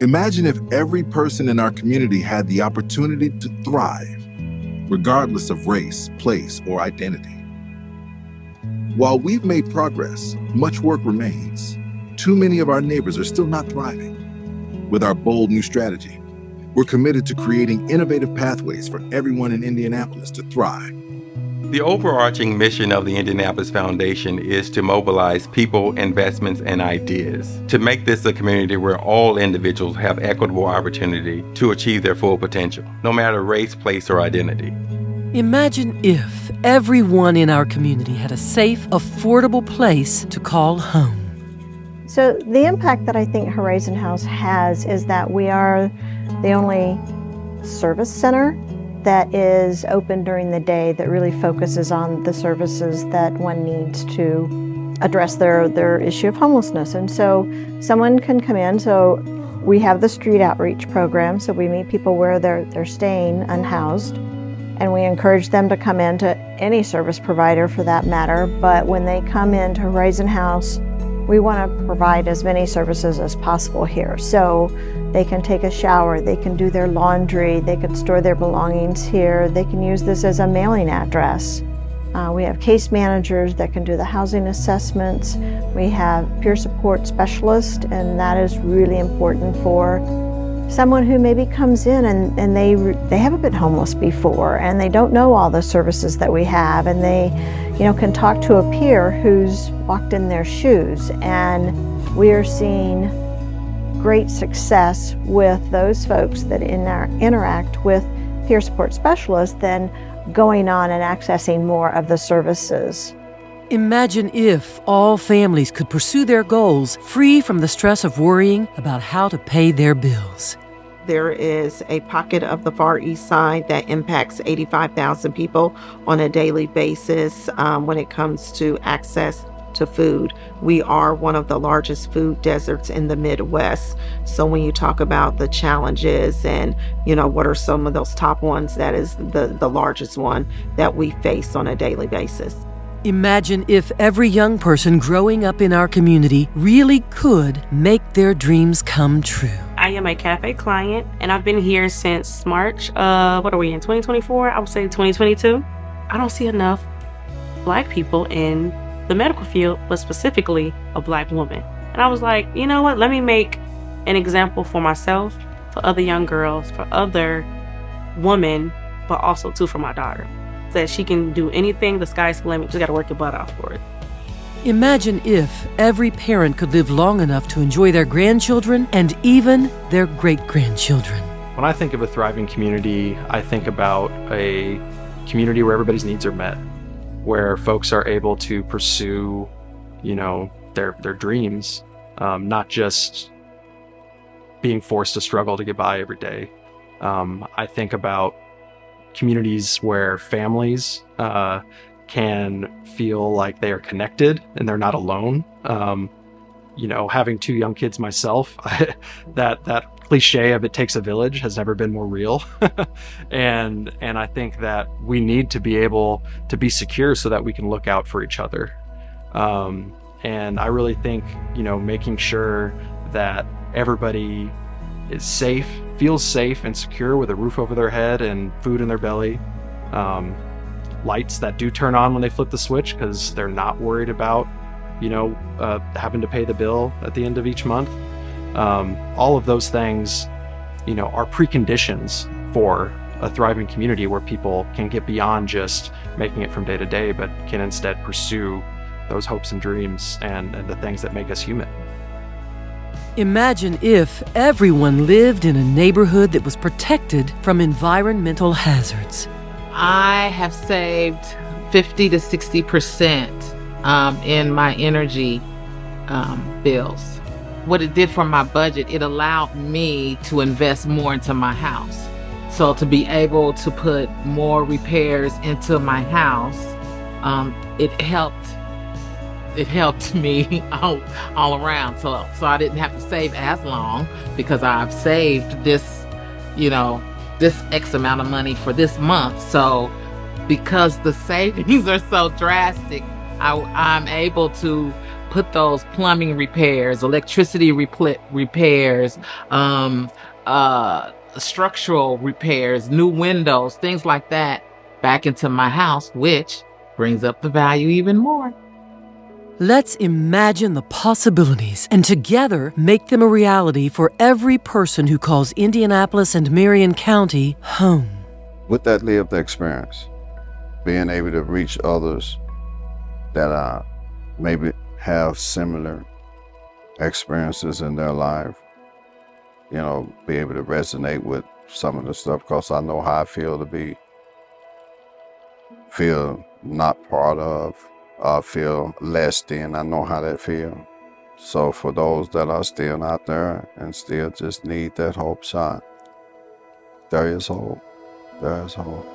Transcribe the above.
Imagine if every person in our community had the opportunity to thrive, regardless of race, place, or identity. While we've made progress, much work remains. Too many of our neighbors are still not thriving. With our bold new strategy, we're committed to creating innovative pathways for everyone in Indianapolis to thrive. The overarching mission of the Indianapolis Foundation is to mobilize people, investments, and ideas to make this a community where all individuals have equitable opportunity to achieve their full potential, no matter race, place, or identity. Imagine if everyone in our community had a safe, affordable place to call home. So the impact that I think Horizon House has is that we are the only service center that is open during the day that really focuses on the services that one needs to address their issue of homelessness. And so someone can come in. So we have the street outreach program. So we meet people where they're staying unhoused, and we encourage them to come in to any service provider for that matter. But when they come into Horizon House, we want to provide as many services as possible here. So they can take a shower, they can do their laundry, they can store their belongings here, they can use this as a mailing address. We have case managers that can do the housing assessments. We have peer support specialists, and that is really important for someone who maybe comes in and they haven't been homeless before and they don't know all the services that we have, and they can talk to a peer who's walked in their shoes. And we are seeing great success with those folks that interact with peer support specialists, then going on and accessing more of the services. Imagine if all families could pursue their goals free from the stress of worrying about how to pay their bills. There is a pocket of the Far East Side that impacts 85,000 people on a daily basis when it comes to access to food. We are one of the largest food deserts in the Midwest. So when you talk about the challenges and, what are some of those top ones, that is the largest one that we face on a daily basis. Imagine if every young person growing up in our community really could make their dreams come true. I am a cafe client, and I've been here since March. What are we in, 2024? I would say 2022. I don't see enough Black people in the medical field, but specifically a Black woman. And I was like, you know what? Let me make an example for myself, for other young girls, for other women, but also too for my daughter. That she can do anything, the sky's the limit, you just gotta work your butt off for it. Imagine if every parent could live long enough to enjoy their grandchildren and even their great-grandchildren. When I think of a thriving community, I think about a community where everybody's needs are met, where folks are able to pursue, their dreams, not just being forced to struggle to get by every day. I think about communities where families can feel like they are connected and they're not alone. Having two young kids myself, that cliche of it takes a village has never been more real. and I think that we need to be able to be secure so that we can look out for each other. And I really think, making sure that everybody is safe, feels safe and secure with a roof over their head and food in their belly. Lights that do turn on when they flip the switch because they're not worried about, having to pay the bill at the end of each month. All of those things, are preconditions for a thriving community where people can get beyond just making it from day to day, but can instead pursue those hopes and dreams and the things that make us human. Imagine if everyone lived in a neighborhood that was protected from environmental hazards. I have saved 50 to 60% in my energy bills. What it did for my budget, it allowed me to invest more into my house. So to be able to put more repairs into my house, it helped me all around. So I didn't have to save as long because I've saved this, this X amount of money for this month. So because the savings are so drastic, I'm able to put those plumbing repairs, electricity repairs, structural repairs, new windows, things like that back into my house, which brings up the value even more. Let's imagine the possibilities and together make them a reality for every person who calls Indianapolis and Marion County home. With that lived experience, being able to reach others that maybe have similar experiences in their life, you know, be able to resonate with some of the stuff, because I know how I feel to feel not part of, feel less than. I know how that feels. So for those that are still out there and still just need that hope shot, there is hope. There is hope.